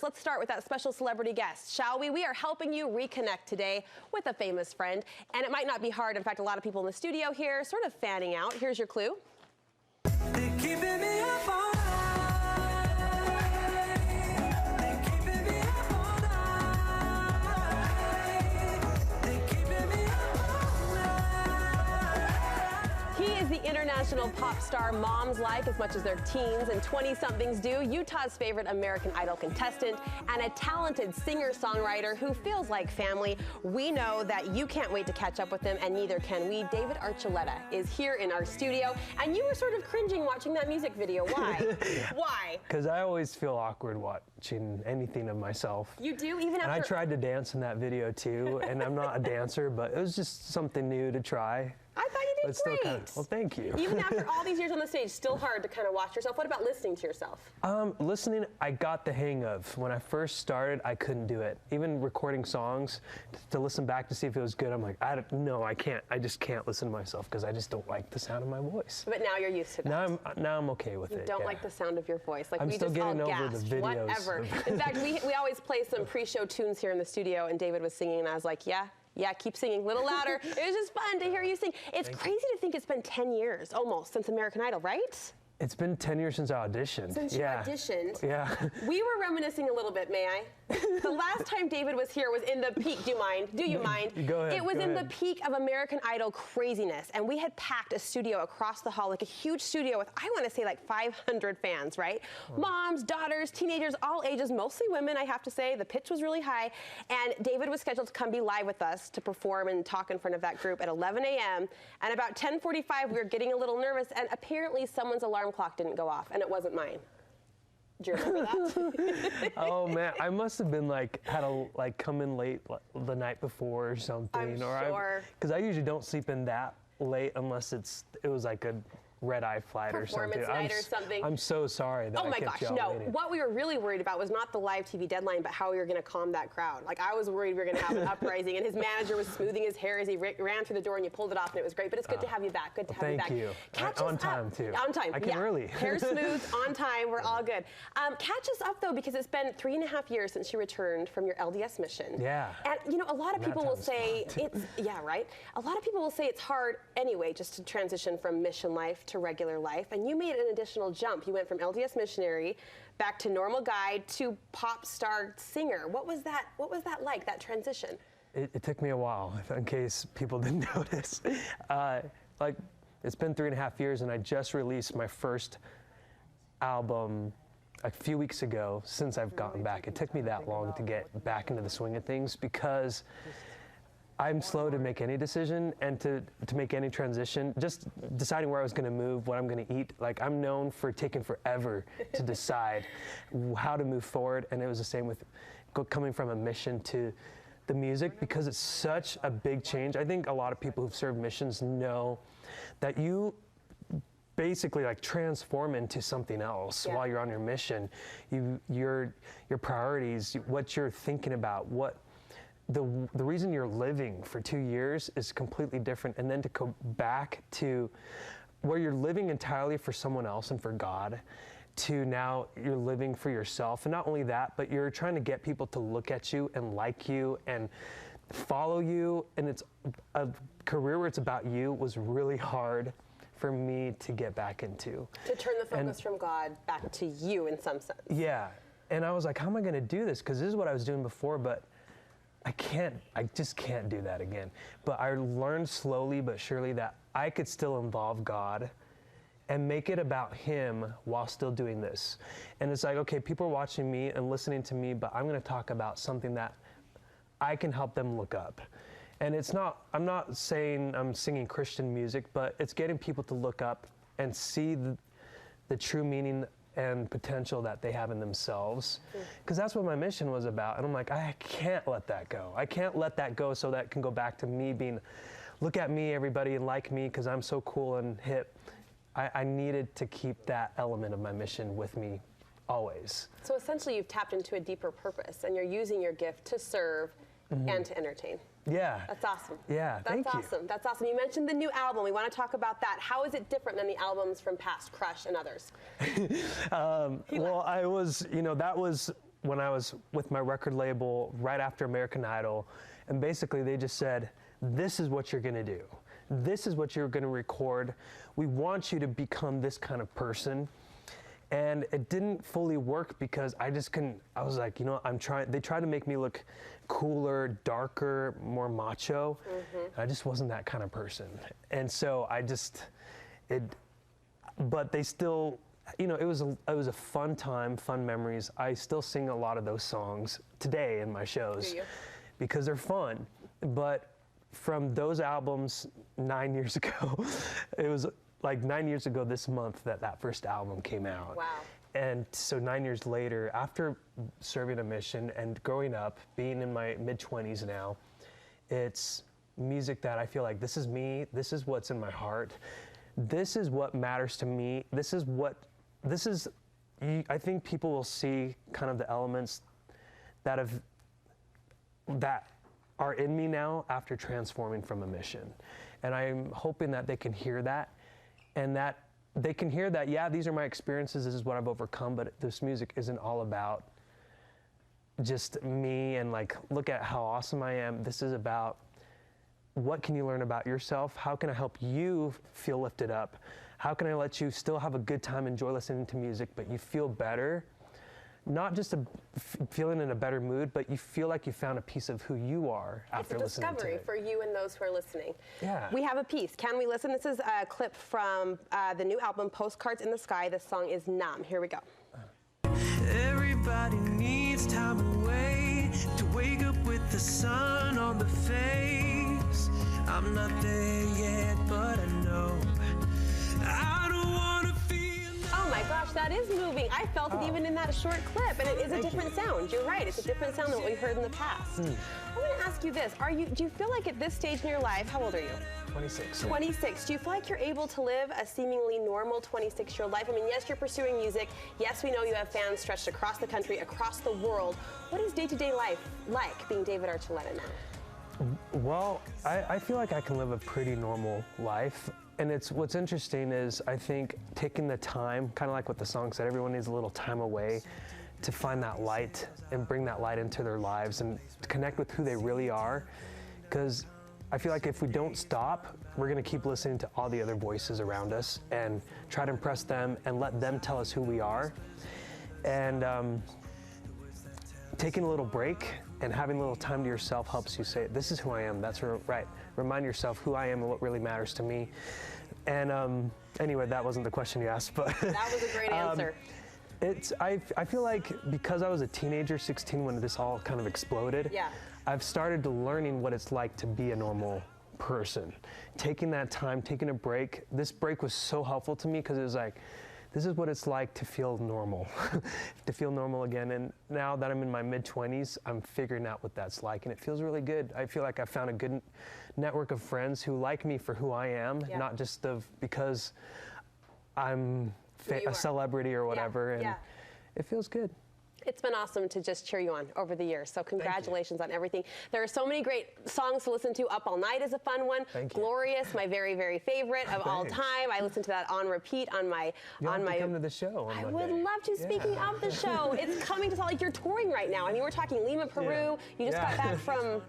Let's start with that special celebrity guest, shall we? We are helping you reconnect today with a famous friend, and it might not be hard. In fact, a lot of people in the studio here sort of fanning out. Here's your clue. They're keeping me up all night. They're keeping me up all night. They're keeping me up all night. He is the international pop star moms like as much as their teens and 20-somethings do, Utah's favorite American Idol contestant, and a talented singer-songwriter who feels like family. We know that you can't wait to catch up with him, and neither can we. David Archuleta is here in our studio, and you were sort of cringing watching that music video. Why? Why? Because I always feel awkward watching anything of myself. You do? Even after... And I tried to dance in that video too, and I'm not a dancer, but it was just something new to try. I thought you did great. Well, thank you. Even after all these years on the stage, still hard to kind of watch yourself. What about listening to yourself? Listening, I got the hang of. When I first started, I couldn't do it. Even recording songs, to listen back to see if it was good, I'm like, no, I can't. I just can't listen to myself because I just don't like the sound of my voice. But now you're used to that. Now I'm okay with it. You don't like the sound of your voice. Like I'm we still just all getting over gasped. the videos. Whatever. In fact, we always play some pre-show tunes here in the studio, and David was singing, and I was like, yeah, keep singing a little louder. It was just fun to hear you sing. It's crazy to think it's been 10 years almost since American Idol, right? It's been 10 years since I auditioned. Since you auditioned. Yeah. We were reminiscing a little bit, may I? The last time David was here was in the peak. Do you mind? Do you mind? Go ahead. It was in the peak of American Idol craziness, and we had packed a studio across the hall, like a huge studio with, I want to say, like 500 fans, right? Oh. Moms, daughters, teenagers, all ages, mostly women, I have to say. The pitch was really high, and David was scheduled to come be live with us to perform and talk in front of that group at 11 a.m. And about 10:45, we were getting a little nervous, and apparently someone's alarm clock didn't go off, and it wasn't mine. Do you remember that? Oh man, I must have been come in late the night before or something. I'm sure. Because I usually don't sleep in that late unless it was like a red-eye flight or something. Performance night or something. I'm so sorry that oh my gosh, no. waiting. What we were really worried about was not the live TV deadline, but how we were going to calm that crowd. Like, I was worried we were going to have an uprising, and his manager was smoothing his hair as he ran through the door, and you pulled it off, and it was great. But it's good to have you back. Good to have you back. Thank you. Catch on us time, up. too. On time, I can really. Hair smooth, on time, we're all good. Catch us up, though, because it's been 3.5 years since you returned from your LDS mission. Yeah. And, you know, a lot of people will say it's, yeah, right? A lot of people will say it's hard anyway just to transition from mission life to regular life. And you made an additional jump. You went from LDS missionary back to normal guide to pop star singer. What was that like, that transition? It took me a while, in case people didn't notice. It's been 3.5 years, and I just released my first album a few weeks ago since I've gotten back. It took me that long to get back into the swing of things because I'm slow to make any decision and to make any transition. Just deciding where I was going to move, what I'm going to eat. Like, I'm known for taking forever to decide how to move forward, and it was the same with coming from a mission to the music because it's such a big change. I think a lot of people who've served missions know that you basically transform into something else while you're on your mission. Your priorities, what you're thinking about, the reason you're living for 2 years is completely different, and then to go back to where you're living entirely for someone else and for God, to now you're living for yourself. And not only that, but you're trying to get people to look at you and like you and follow you, and it's a career where it's about you was really hard for me to get back into. To turn the focus from God back to you in some sense. Yeah, and I was like, how am I gonna do this? Because this is what I was doing before, but I just can't do that again. But I learned slowly but surely that I could still involve God and make it about Him while still doing this. And it's like, okay, people are watching me and listening to me, but I'm gonna talk about something that I can help them look up. And I'm not saying I'm singing Christian music, but it's getting people to look up and see the true meaning and potential that they have in themselves. Because that's what my mission was about. And I'm like, I can't let that go. I can't let that go so that can go back to me being, look at me, everybody, and like me because I'm so cool and hip. I needed to keep that element of my mission with me always. So essentially you've tapped into a deeper purpose and you're using your gift to serve and to entertain. Yeah. That's awesome. Yeah, thank you. That's awesome. That's awesome. You mentioned the new album. We want to talk about that. How is it different than the albums from past, Crush and others? Well, that was when I was with my record label right after American Idol, and basically they just said, this is what you're gonna do. This is what you're gonna record. We want you to become this kind of person. And it didn't fully work because I just couldn't, I was like, you know, they tried to make me look cooler, darker, more macho. I just wasn't that kind of person. And so but they still, you know, it was a fun time, fun memories. I still sing a lot of those songs today in my shows. Do you? Because they're fun. But from those albums 9 years ago, it was like 9 years ago this month that first album came out. Wow. And so 9 years later, after serving a mission and growing up, being in my mid-20s now, it's music that I feel like this is me, this is what's in my heart, this is what matters to me, I think people will see kind of the elements that are in me now after transforming from a mission. And I'm hoping that they can hear that, and that they can hear that, yeah, these are my experiences, this is what I've overcome, but this music isn't all about just me and like, look at how awesome I am. This is about what can you learn about yourself? How can I help you feel lifted up? How can I let you still have a good time, enjoy listening to music, but you feel better? Not just feeling in a better mood, but you feel like you found a piece of who you are after listening to it. It's a discovery for you and those who are listening. Yeah. We have a piece. Can we listen? This is a clip from the new album, Postcards in the Sky. This song is Numb. Here we go. Everybody needs time away to wake up with the sun on the face. I'm not there yet, but I know I don't want to feel. Oh my gosh, that is moving. I felt it even in that short clip, and it is a different sound. You're right, it's a different sound than what we heard in the past. I want to ask you this: do you feel like at this stage in your life, how old are you? 26. 26. Do you feel like you're able to live a seemingly normal 26-year-old life? I mean, yes, you're pursuing music. Yes, we know you have fans stretched across the country, across the world. What is day-to-day life like being David Archuleta now? Well, I feel like I can live a pretty normal life. And what's interesting is I think taking the time, kind of like what the song said, everyone needs a little time away to find that light and bring that light into their lives and to connect with who they really are. Because I feel like if we don't stop, we're gonna keep listening to all the other voices around us and try to impress them and let them tell us who we are. And taking a little break and having a little time to yourself helps you say, this is who I am, that's right. Remind yourself who I am and what really matters to me. And anyway, that wasn't the question you asked, but. That was a great answer. I feel like because I was a teenager, 16, when this all kind of exploded, Yeah. I've started to learning what it's like to be a normal person. Taking that time, taking a break. This break was so helpful to me because it was like, this is what it's like to feel normal, to feel normal again. And now that I'm in my mid-20s, I'm figuring out what that's like, and it feels really good. I feel like I found a good network of friends who like me for who I am, Yeah. not just because I'm you a are. celebrity or whatever, and yeah. it feels good. It's been awesome to just cheer you on over the years. So congratulations on everything. There are so many great songs to listen to. Up All Night is a fun one. Thank you. Glorious, my very, very favorite of all Thanks. time. I listen to that on repeat on my You'll have to come to the show on I Monday. would love to. Speaking Yeah. of the show, it's coming to Salt Lake. You're touring right now. I mean, we're talking Lima, Peru. Yeah. You just got Yeah. back from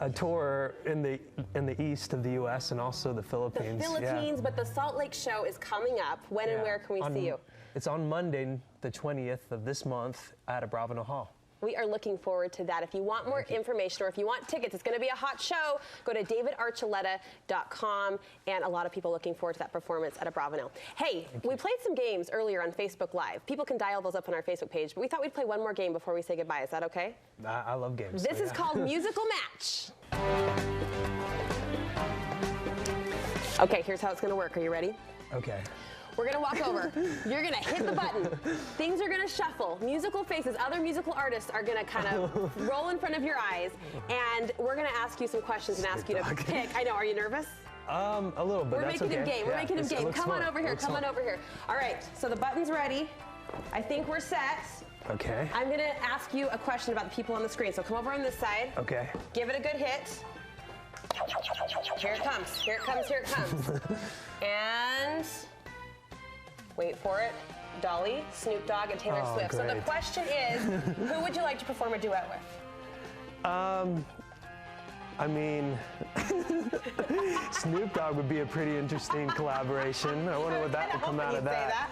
A tour in the east of the U.S. and also the the Philippines. Philippines, but the Salt Lake show is coming up. When and Yeah. where can we see you? It's on Monday, the 20th of this month at Abravanel Hall. We are looking forward to that. If you want more information or if you want tickets, it's going to be a hot show. Go to davidarchuleta.com, and a lot of people looking forward to that performance at Abravanel. Hey, we played some games earlier on Facebook Live. People can dial those up on our Facebook page, but we thought we'd play one more game before we say goodbye. Is that okay? I love games. This so is yeah. called Musical Match. Okay, here's how it's going to work. Are you ready? Okay. We're gonna walk over. You're gonna hit the button. Things are gonna shuffle. Musical faces, other musical artists are gonna kind of roll in front of your eyes, and we're gonna ask you some questions and ask you to pick. I know. Are you nervous? A little bit. We're That's making okay. him game. We're Yeah, making him it game. looks Come on smart. over here. Looks Come on smart. over here. All right. So the button's ready. I think we're set. Okay. I'm gonna ask you a question about the people on the screen. So come over on this side. Okay. Give it a good hit. Here it comes. Here it comes. Here it comes. And wait for it. Dolly, Snoop Dogg, and Taylor Oh, Swift. So the great. question is, who would you like to perform a duet with? I mean, Snoop Dogg would be a pretty interesting collaboration. I wonder what that would come out of that.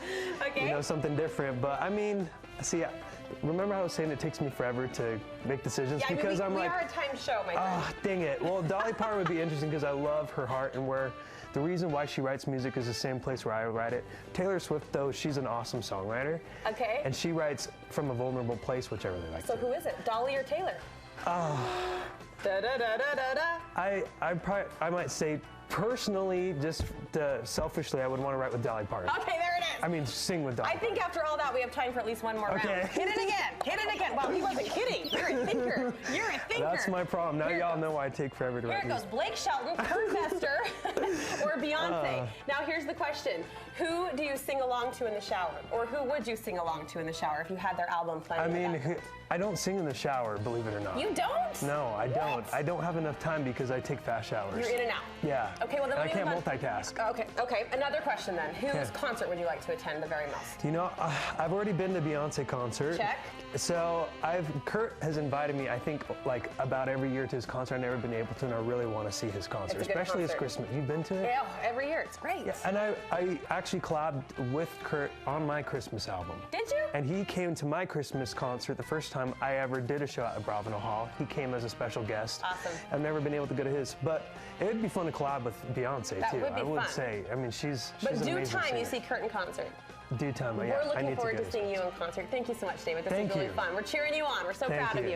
Okay. You know, something different. But I mean, see, remember how I was saying it takes me forever to make decisions? Yeah, because I mean, I'm we like, are a time show, my friend. ah, dang it. Well, Dolly Parton would be interesting because I love her heart and where the reason why she writes music is the same place where I write it. Taylor Swift, though, she's an awesome songwriter. Okay. And she writes from a vulnerable place, which I really like. So who is it, Dolly or Taylor? Da da da da da da. I might say personally, just selfishly, I would want to write with Dolly Parton. Okay, there it is. I mean, sing with Dolly. I think after all that, we have time for at least one more Okay. round. Hit it again. Hit it again. Wow, he wasn't kidding. You're a thinker. You're a thinker. That's my problem. Now Here it y'all goes. know why I take forever to Here write it goes. music. Blake Shelton, Kurt Bester, or Beyonce. Now here's the question. Who do you sing along to in the shower? Or who would you sing along to in the shower if you had their album playing? I in the mean, background? I don't sing in the shower, believe it or not. You don't? No, I don't. What? I don't have enough time because I take fast showers. You're in and out. Yeah. Okay, well then and I let me can't move on. multitask. Okay. Another question then. Whose Okay. concert would you like to attend the very most? You know, I've already been to Beyonce concert. Check. So Kurt has invited me, I think, like about every year to his concert. I've never been able to, and I really want to see his concert, It's a good especially his concert. Christmas. You've been to it? Yeah, every year. It's great. Yeah, and I actually collabed with Kurt on my Christmas album. Did you? And he came to my Christmas concert the first time I ever did a show at Bravino Hall. He came as a special guest. Awesome. I've never been able to go to his, but it would be fun to collab with Beyonce That too. would be I would fun. say. I mean, she's But an due amazing time, you singer. see Kurt in concert. Due time, We're yeah. I looking need forward to, to seeing you in concert. Thank you so much, David. This Thank was really you. fun. We're cheering you on. We're so Thank proud of you. you.